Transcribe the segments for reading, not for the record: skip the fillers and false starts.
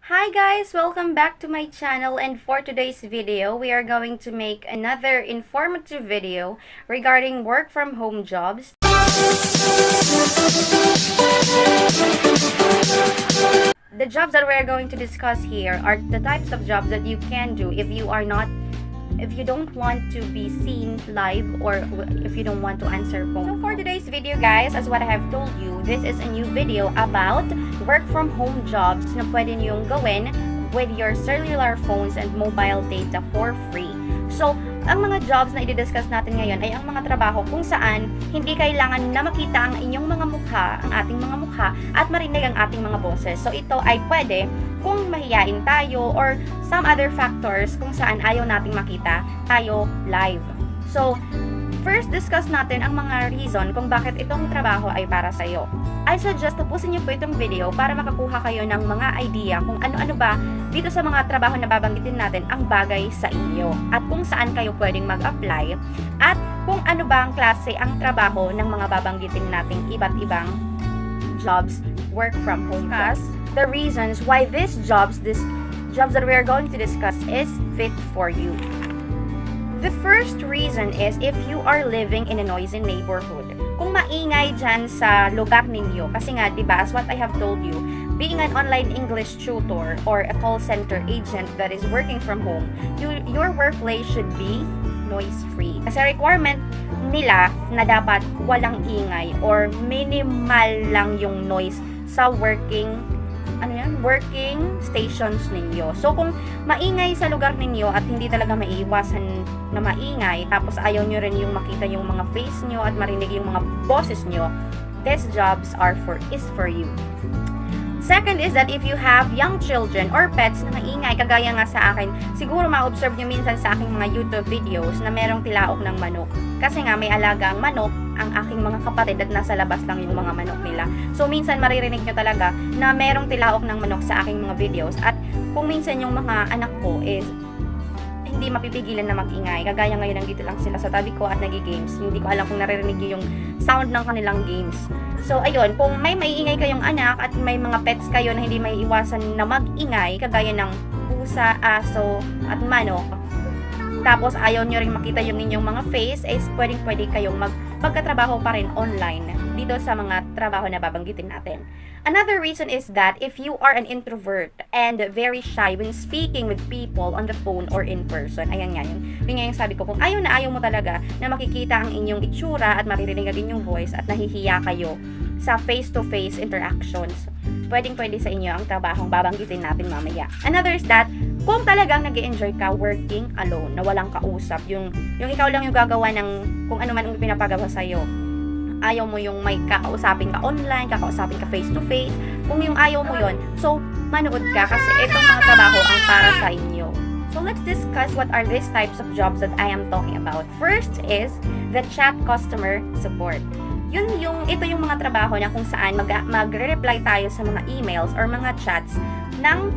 Hi guys! Welcome back to my channel, and for today's video, we are going to make another informative video regarding work from home jobs. The jobs that we are going to discuss here are the types of jobs that you can do if you don't want to be seen live or if you don't want to answer phone. So for today's video guys, as what I have told you, this is a new video about work from home jobs na pwede niyong gawin with your cellular phones and mobile data for free. So, ang mga jobs na i-discuss natin ngayon ay ang mga trabaho kung saan hindi kailangan na makita ang inyong mga mukha, ang ating mga mukha, at marinig ang ating mga boses. So, ito ay pwede kung mahiyain tayo or some other factors kung saan ayaw nating makita tayo live. So, first discuss natin ang mga reason kung bakit itong trabaho ay para sa iyo. I suggest tapusin niyo po itong video para makakuha kayo ng mga idea kung ano-ano ba dito sa mga trabaho na babanggitin natin ang bagay sa inyo at kung saan kayo pwedeng mag-apply at kung ano ba ang klase ang trabaho ng mga babanggitin nating iba't ibang jobs, work from home jobs. The reasons why these jobs that we are going to discuss is fit for you. The first reason is if you are living in a noisy neighborhood. Kung maingay dyan sa lugar ninyo, kasi nga, di ba, as what I have told you, being an online English tutor or a call center agent that is working from home, your workplace should be noise-free. Kasi requirement nila na dapat walang ingay or minimal lang yung noise sa working stations ninyo. So, kung maingay sa lugar ninyo at hindi talaga maiiwasan na maingay, tapos ayaw nyo rin yung makita yung mga face nyo at marinig yung mga boses nyo, these jobs is for you. Second is that if you have young children or pets na maingay, kagaya nga sa akin, siguro ma-observe nyo minsan sa aking mga YouTube videos na merong tilaok ng manok. Kasi nga may alagang manok ang aking mga kapatid at nasa labas lang yung mga manok nila. So minsan maririnig nyo talaga na merong tilaok ng manok sa aking mga videos. At kung minsan yung mga anak ko is hindi mapipigilan na mag-ingay. Kagaya ngayon nandito lang sila sa tabi ko at nagi-games. Hindi ko alam kung naririnig yung sound ng kanilang games. So, ayun, kung may maiingay kayong anak at may mga pets kayo na hindi may iwasan na mag-ingay, kagaya ng pusa, aso, at manok, tapos ayaw nyo rin makita yung inyong mga face, is pwedeng-pwede kayong magkatrabaho pa rin online dito sa mga trabaho na babanggitin natin. Another reason is that if you are an introvert and very shy when speaking with people on the phone or in person, ayan nga yun nga yung sabi ko, kung ayaw na ayaw mo talaga na makikita ang inyong itsura at maririnig din yung voice at nahihiya kayo sa face-to-face interactions, pwedeng-pwede sa inyo ang trabahong babanggitin natin mamaya. Another is that, kung talagang nag-enjoy ka working alone, na walang kausap, yung ikaw lang yung gagawa ng kung ano man ang pinapagawa sa'yo, ayaw mo yung may kakausapin ka online, kakausapin ka face-to-face, kung yung ayaw mo yon, so manood ka kasi itong mga trabaho ang para sa inyo. So let's discuss what are these types of jobs that I am talking about. First is the chat customer support. Ito yung mga trabaho na kung saan magre-reply tayo sa mga emails or mga chats ng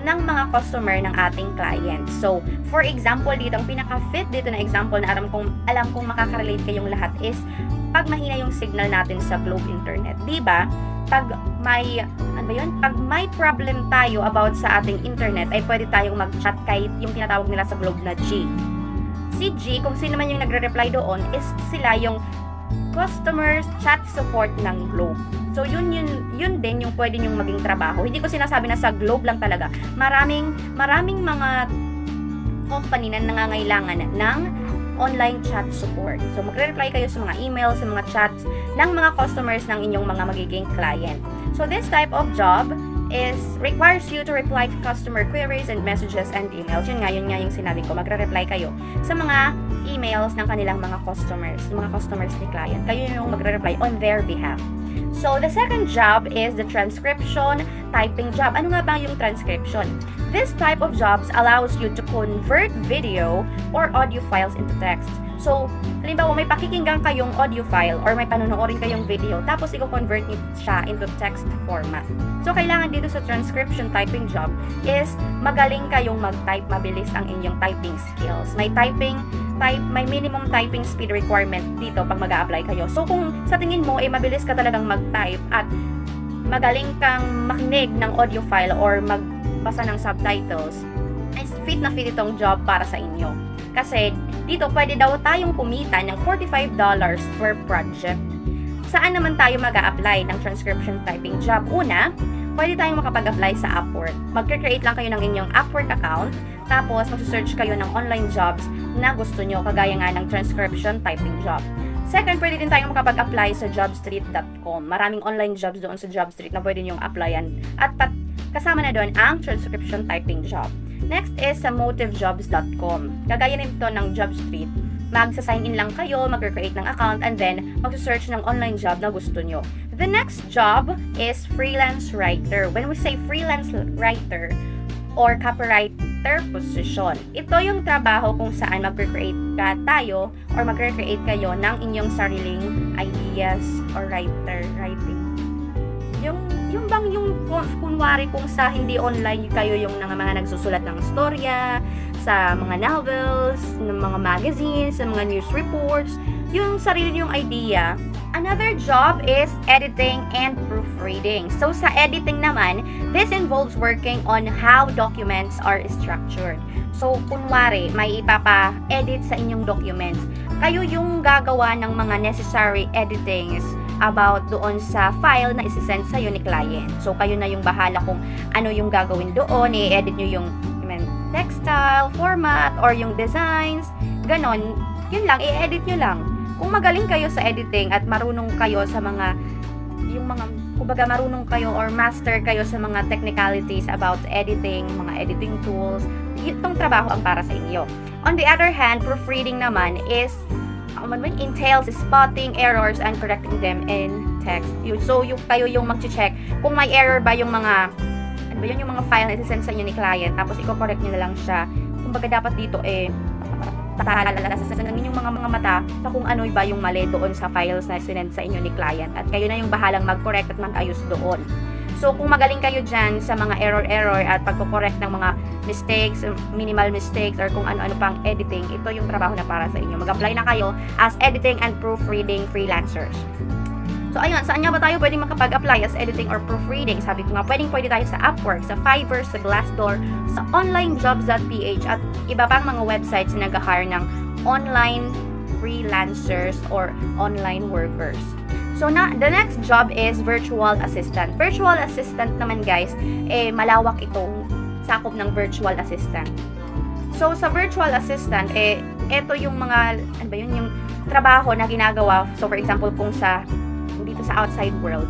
mga customer ng ating client. So, for example, dito ang pinaka-fit dito na example na alam kong makaka-relate kayong lahat is pag mahina yung signal natin sa Globe Internet. Diba? Pag may problem tayo about sa ating internet, ay pwede tayong mag-chat kahit yung tinatawag nila sa Globe na G. Si G, kung sino man yung nagre-reply doon, is sila yung customers chat support ng Globe. So, yun din yung pwede nyong maging trabaho. Hindi ko sinasabi na sa Globe lang talaga. Maraming mga company na nangangailangan ng online chat support. So, magre-reply kayo sa mga emails, sa mga chats ng mga customers ng inyong mga magiging client. So, this type of job requires you to reply to customer queries and messages and emails. Yun nga yung sinabi ko. Magre-reply kayo sa mga emails ng kanilang mga customers ni client. Kayo yung magre-reply on their behalf. So, the second job is the transcription typing job. Ano nga ba yung transcription? This type of jobs allows you to convert video or audio files into text. So, halimbawa may pakikinggan kayong audio file or may panonoorin kayong video, tapos i-convert niyo siya into text format. So, kailangan dito sa transcription typing job is magaling kayong mag-type, mabilis ang inyong typing skills. May minimum typing speed requirement dito pag mag-a-apply kayo. So, kung sa tingin mo mabilis ka talagang mag-type at magaling kang makinig ng audio file or magbasa ng subtitles, is fit na fit itong job para sa inyo. Kasi dito pwede daw tayong kumita ng $45 per project. Saan naman tayo mag-a-apply ng transcription typing job? Una, pwede tayong makapag-apply sa Upwork. Mag-create lang kayo ng inyong Upwork account, tapos mag-search kayo ng online jobs na gusto nyo, kagaya nga ng transcription typing job. Second, pwede din tayong makapag-apply sa jobstreet.com. Maraming online jobs doon sa Jobstreet na pwede nyong applyan. At kasama na doon ang transcription typing job. Next is sa motivejobs.com. Kagaya nito ng Jobstreet. Magsa-sign in lang kayo, mag-create ng account, and then mag-search ng online job na gusto nyo. The next job is freelance writer. When we say freelance writer or copywriter position, ito yung trabaho kung saan mag-create tayo or mag-create kayo ng inyong sariling ideas or writing. Yung bang yung kunwari kung sa hindi online kayo yung mga nagsusulat ng storya, sa mga novels, ng mga magazines, sa mga news reports, yung sarili yung idea. Another job is editing and proofreading. So sa editing naman, this involves working on how documents are structured. So kunwari, may ipapa-edit sa inyong documents. Kayo yung gagawa ng mga necessary editings about doon sa file na isi-send sa'yo ni client. So, kayo na yung bahala kung ano yung gagawin doon. I-edit nyo yung textile, format, or yung designs. Ganon. Yun lang, i-edit nyo lang. Kung magaling kayo sa editing at marunong kayo sa kumbaga marunong kayo or master kayo sa mga technicalities about editing, mga editing tools, itong trabaho ang para sa inyo. On the other hand, proofreading naman is entails spotting errors and correcting them in text. So, kayo yung mag-check kung may error ba yung mga yung mga file na isi-send sa inyo ni client, tapos i-correct nyo na lang siya. Kumbaga dapat dito ng inyong mga mata sa kung ano ba yung mali doon sa files na sinend sa inyo ni client, at kayo na yung bahalang mag-correct at mag-ayos doon. So, kung magaling kayo dyan sa mga error at pagko-correct ng mga mistakes, minimal mistakes, or kung ano-ano pang editing, ito yung trabaho na para sa inyo. Mag-apply na kayo as editing and proofreading freelancers. So, ayun, saan nga ba tayo pwedeng makapag-apply as editing or proofreading? Sabi ko nga, pwede tayo sa Upwork, sa Fiverr, sa Glassdoor, sa onlinejobs.ph, at iba pang mga websites na nag-hire ng online freelancers or online workers. So, the next job is virtual assistant. Virtual assistant naman, guys, malawak itong sakop ng virtual assistant. So, sa virtual assistant, ito yung mga, yung trabaho na ginagawa. So, for example, kung dito sa outside world.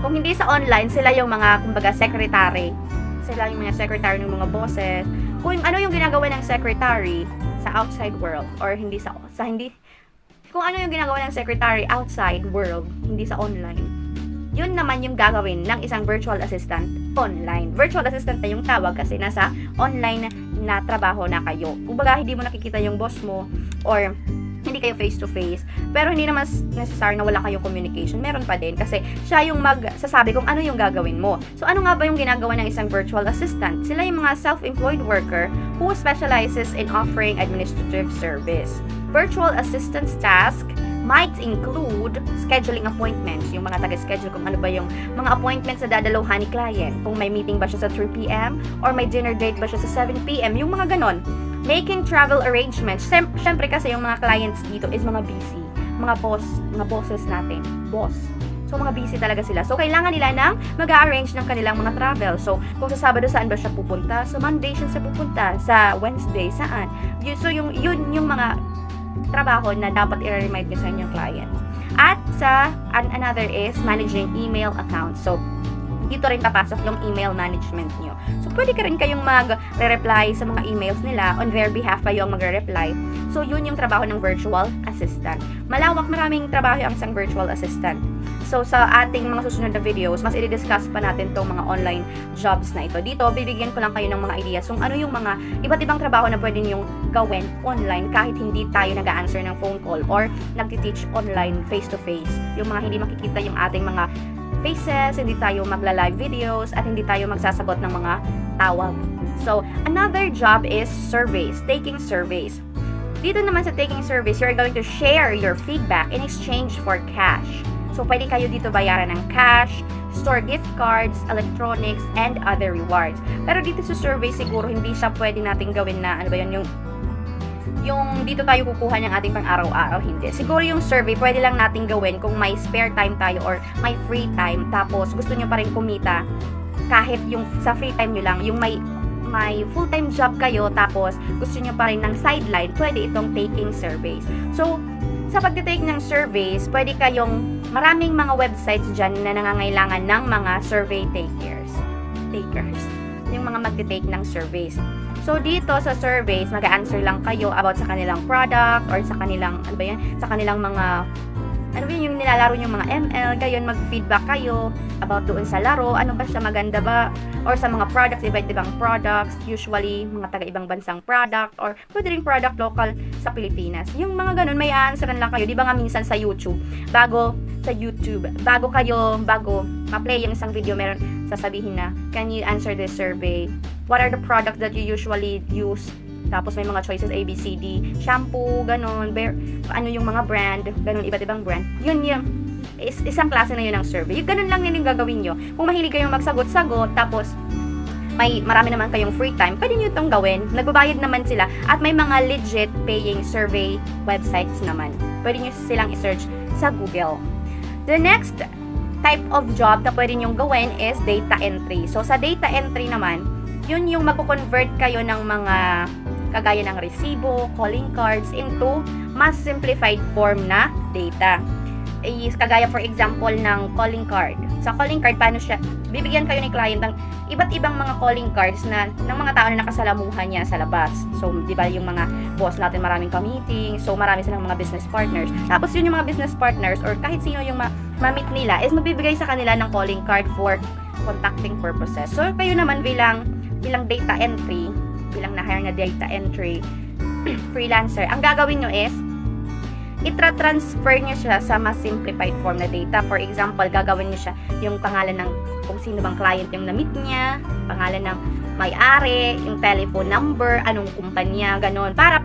Kung hindi sa online, sila yung mga, kumbaga, secretary. Sila yung mga secretary ng mga bosses. Kung ano yung ginagawa ng secretary sa outside world, or kung ano yung ginagawa ng secretary outside world, hindi sa online, yun naman yung gagawin ng isang virtual assistant online. Virtual assistant na yung tawag kasi nasa online na trabaho na kayo. Kumbaga, hindi mo nakikita yung boss mo, or hindi kayo face-to-face, pero hindi naman necessary na wala kayong communication. Meron pa din kasi siya yung magsasabi kung ano yung gagawin mo. So, ano nga ba yung ginagawa ng isang virtual assistant? Sila yung mga self-employed worker who specializes in offering administrative service. Virtual assistant's task might include scheduling appointments, yung mga taga-schedule kung ano ba yung mga appointments na dadaluhan ni client. Kung may meeting ba siya sa 3 p.m. or may dinner date ba siya sa 7 p.m. Yung mga ganon. Making travel arrangements. Siyempre kasi yung mga clients dito is mga busy. Mga bosses natin. Boss. So, mga busy talaga sila. So, kailangan nila ng mag-arrange ng kanilang mga travel. So, kung sa Sabado, saan ba siya pupunta? Sa Monday siya pupunta. Sa Wednesday, saan? So, yun yung mga trabaho na dapat i-remind nyo sa inyong client. At another is managing email accounts. So, dito rin papasok yung email management nyo. So, pwede ka rin kayong mag-reply sa mga emails nila. On their behalf kayo ang mag-reply. So, yun yung trabaho ng virtual assistant. Maraming trabaho ang isang virtual assistant. So, sa ating mga susunod na videos, mas i-discuss pa natin itong mga online jobs na ito. Dito, bibigyan ko lang kayo ng mga ideas kung ano yung mga iba't ibang trabaho na pwede niyong gawin online kahit hindi tayo nag-a-answer ng phone call or nagti-teach online face-to-face. Yung mga hindi makikita yung ating mga faces, hindi tayo magla-live videos, at hindi tayo magsasagot ng mga tawag. So, another job is surveys, taking surveys. Dito naman sa taking surveys, you're going to share your feedback in exchange for cash. So, So, pwede kayo dito bayaran ng cash, store gift cards, electronics, and other rewards. Pero dito sa survey, siguro hindi siya pwede nating gawin na, ano ba yun, yung dito tayo kukuha ng ating pang-araw-araw, hindi. Siguro yung survey, pwede lang nating gawin kung may spare time tayo or may free time, tapos gusto nyo pa rin kumita kahit yung sa free time nyo lang, yung may full-time job kayo, tapos gusto nyo pa rin ng sideline, pwede itong taking surveys. So, sa pagtitake ng surveys, pwede kayong, maraming mga websites dyan na nangangailangan ng mga survey takers. Yung mga magtitake ng surveys. So, dito sa surveys, mag-answer lang kayo about sa kanilang product or sa kanilang, ano ba yan? Sa kanilang mga, ano ba yung nilalaro yung mga ML, gayon mag-feedback kayo about doon sa laro, ano ba siya, maganda ba? Or sa mga products, iba't ibang products, usually mga taga-ibang bansang product, or pwede rin product local sa Pilipinas. Yung mga ganun, may answeran lang kayo. Di ba nga minsan sa YouTube, bago kayo ma-play yung isang video, meron sasabihin na, can you answer this survey? What are the products that you usually use? Tapos may mga choices A, B, C, D, shampoo, ganun, ano yung mga brand, ganun, iba't ibang brand. Yun yung isang klase na yun ng survey. Yung ganun lang yun yung gagawin nyo. Kung mahilig kayong magsagot-sagot, tapos marami naman kayong free time, pwede nyo itong gawin. Nagbabayad naman sila. At may mga legit paying survey websites naman. Pwede nyo silang i-search sa Google. The next type of job na pwede nyo gawin is data entry. So, sa data entry naman, yun yung magko-convert kayo ng mga kagaya ng resibo, calling cards into mas simplified form na data. Kagaya for example ng calling card. Sa calling card, paano siya? Bibigyan kayo ni client ng iba't ibang mga calling cards ng mga tao na nakasalamuhan niya sa labas. So, di ba yung mga boss natin maraming ka-meeting, so marami silang mga business partners. Tapos yun yung mga business partners or kahit sino yung ma-meet nila is magbibigay sa kanila ng calling card for contacting purposes. So, kayo naman bilang data entry, bilang na-hire na data entry freelancer, ang gagawin nyo is itra-transfer nyo siya sa mas simplified form na data. For example, gagawin nyo siya yung pangalan ng kung sino bang client yung na-meet niya, pangalan ng may-ari, yung telephone number, anong kumpanya, ganon. Para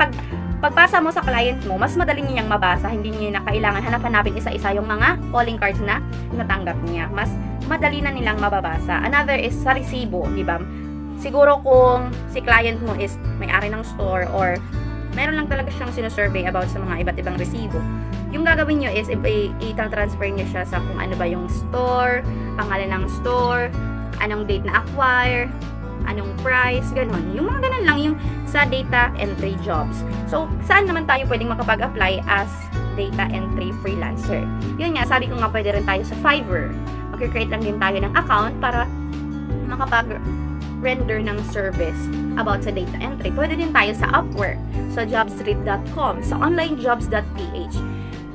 pagpasa mo sa client mo, mas madali niyo niyang mabasa, hindi niyo na kailangan hanap-hanapin isa-isa yung mga calling cards na natanggap niya. Mas madali na nilang mababasa. Another is sa resibo, di ba? Siguro kung si client mo is may-ari ng store or meron lang talaga siyang sinosurvey about sa mga iba't ibang resibo, yung gagawin nyo is i-transfer nyo siya sa kung ano ba yung store, pangalan ng store, anong date na acquire, anong price, ganun. Yung mga ganun lang yung sa data entry jobs. So, saan naman tayo pwedeng makapag-apply as data entry freelancer? Yun nga, sabi ko nga pwede rin tayo sa Fiverr. Mag-create lang din tayo ng account para makapag-render ng service about sa data entry. Pwede din tayo sa Upwork, sa jobstreet.com, sa onlinejobs.ph.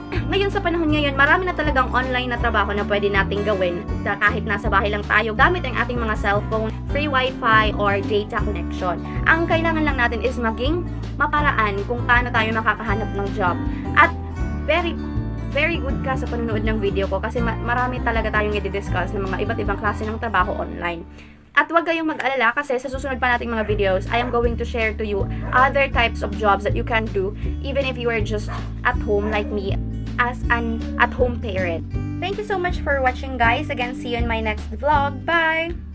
Ngayon, sa panahon ngayon, marami na talagang online na trabaho na pwede nating gawin sa kahit nasa bahay lang tayo gamit ang ating mga cellphone, free wifi, or data connection. Ang kailangan lang natin is maging maparaan kung paano tayo makakahanap ng job. At very good ka sa panonood ng video ko kasi marami talaga tayong i-discuss ng mga iba't ibang klase ng trabaho online. At huwag kayong mag-alala kasi sa susunod pa nating mga videos, I am going to share to you other types of jobs that you can do even if you are just at home like me as an at-home parent. Thank you so much for watching, guys. Again, see you in my next vlog. Bye!